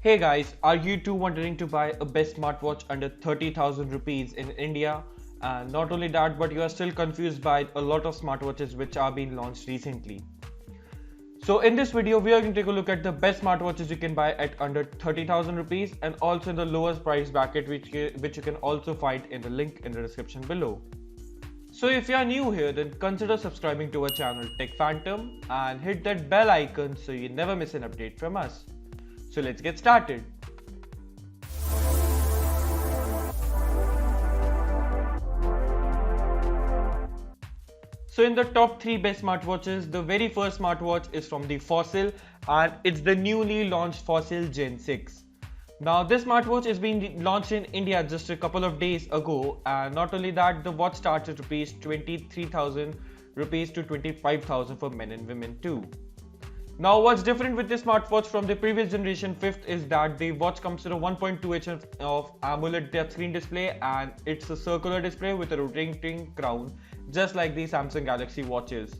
Hey guys, are you too wondering to buy a best smartwatch under 30,000 rupees in India? And not only that, but you are still confused by a lot of smartwatches which are being launched recently. So in this video, we are going to take a look at the best smartwatches you can buy at under 30,000 rupees and also in the lowest price bracket which you can also find in the link in the description below. So if you are new here, then consider subscribing to our channel Tech Phantom and hit that bell icon so you never miss an update from us. So let's get started. So in the top 3 best smartwatches, the very first smartwatch is from the Fossil and it's the newly launched Fossil Gen 6. Now this smartwatch is being launched in India just a couple of days ago, and not only that, the watch starts at rupees 23,000 rupees to 25,000 for men and women too. Now what's different with this smartwatch from the previous generation 5th is that the watch comes with a 1.2 inch of AMOLED touchscreen display and it's a circular display with a rotating crown just like the Samsung Galaxy watches.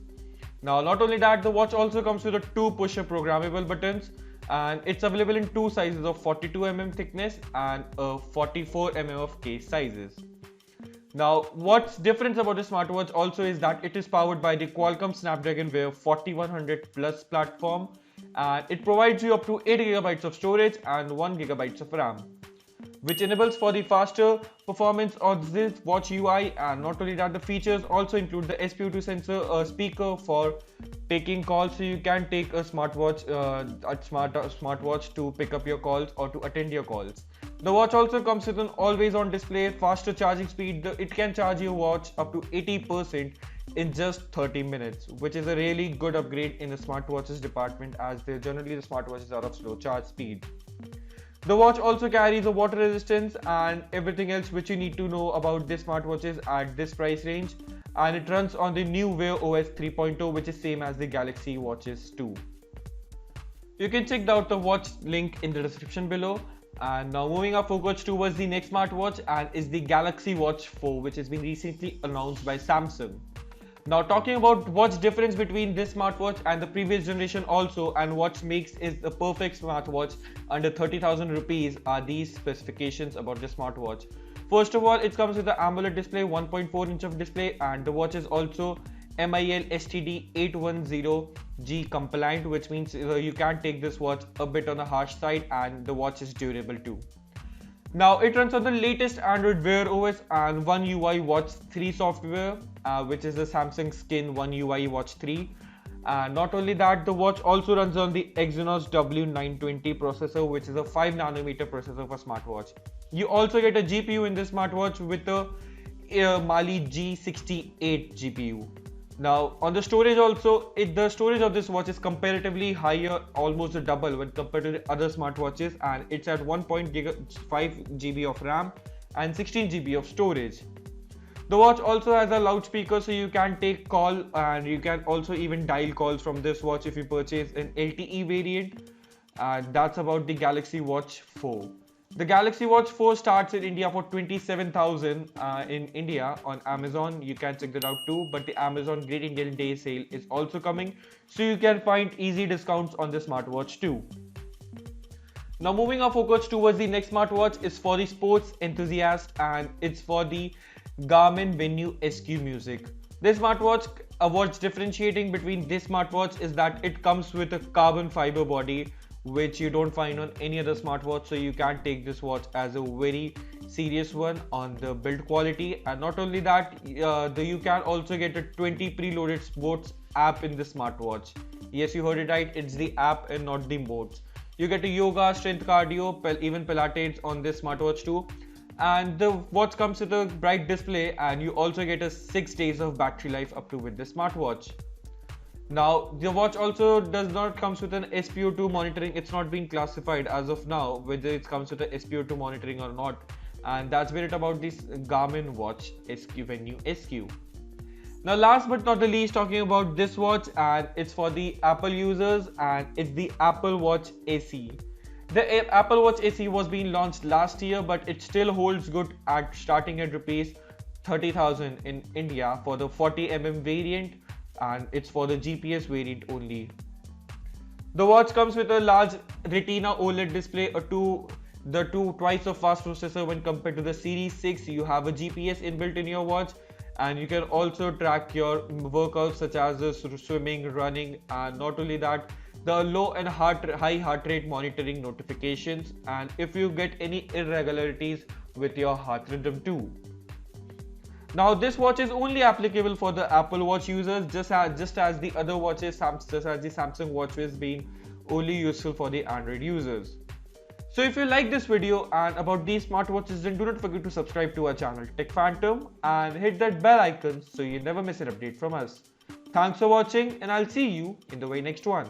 Now not only that, the watch also comes with a 2 push-up programmable buttons and it's available in 2 sizes of 42mm thickness and 44mm of case sizes. Now, what's different about this smartwatch also is that it is powered by the Qualcomm Snapdragon Wear 4100 Plus platform and it provides you up to 8GB of storage and 1GB of RAM, which enables for the faster performance of this watch UI. And not only that, the features also include the SpO2 sensor, a speaker for taking calls, so you can take a smartwatch to pick up your calls or to attend your calls. The watch also comes with an always-on display, faster charging speed. It can charge your watch up to 80% in just 30 minutes, which is a really good upgrade in the smartwatches department as generally the smartwatches are of slow charge speed. The watch also carries a water resistance and everything else which you need to know about this smartwatches at this price range, and it runs on the new Wear OS 3.0, which is same as the Galaxy Watches 2. You can check out the watch link in the description below. And now moving our focus towards the next smartwatch and is the Galaxy Watch 4, which has been recently announced by Samsung. Now talking about what's difference between this smartwatch and the previous generation also, and what makes it the perfect smartwatch under 30,000 rupees are these specifications about the smartwatch. First of all, it comes with the AMOLED display, 1.4 inch of display, and the watch is also MIL STD 810G compliant, which means you can take this watch a bit on the harsh side and the watch is durable too. Now it runs on the latest Android Wear OS and One UI Watch 3 software, which is the Samsung Skin One UI Watch 3. And not only that, the watch also runs on the Exynos W920 processor, which is a 5nm processor for smartwatch. You also get a GPU in this smartwatch with the Mali G68 GPU. Now on the storage also, the storage of this watch is comparatively higher, almost a double when compared to the other smartwatches, and it's at 1.5 GB of RAM and 16 GB of storage. The watch also has a loudspeaker, so you can take call and you can also even dial calls from this watch if you purchase an LTE variant. And that's about the Galaxy Watch 4. The Galaxy Watch 4 starts in India for 27,000 in India on Amazon. You can check that out too, but the Amazon Great Indian Day sale is also coming, so you can find easy discounts on the smartwatch too. Now moving our focus towards the next smartwatch is for the sports enthusiast and it's for the Garmin Venue SQ Music. This smartwatch, what's differentiating between this smartwatch is that it comes with a carbon fiber body, which you don't find on any other smartwatch, so you can take this watch as a very serious one on the build quality. And not only that, you can also get a 20 preloaded sports app in this smartwatch. Yes, you heard it right, it's the app and not the modes. You get a yoga, strength cardio, even Pilates on this smartwatch too. And the watch comes with a bright display and you also get a 6 days of battery life up to with the smartwatch. Now the watch also does not comes with an SpO2 monitoring. It's not being classified as of now whether it comes with a SpO2 monitoring or not, and that's been it about this Garmin Watch SQ Venue SQ. Now last but not the least, talking about this watch, and it's for the Apple users and it's the Apple Watch SE. The Apple Watch SE was being launched last year, but it still holds good at starting at rupees 30,000 in India for the 40mm variant, and it's for the GPS variant only. The watch comes with a large Retina OLED display, twice the fast processor when compared to the Series 6. You have a GPS inbuilt in your watch, and you can also track your workouts such as swimming, running, and not only that, the low and high heart rate monitoring notifications, and if you get any irregularities with your heart rhythm too. Now this watch is only applicable for the Apple Watch users, just as the other watches, just as the Samsung Watch is being only useful for the Android users. So if you like this video and about these smartwatches, then do not forget to subscribe to our channel Tech Phantom and hit that bell icon so you never miss an update from us. Thanks for watching, and I'll see you in the very next one.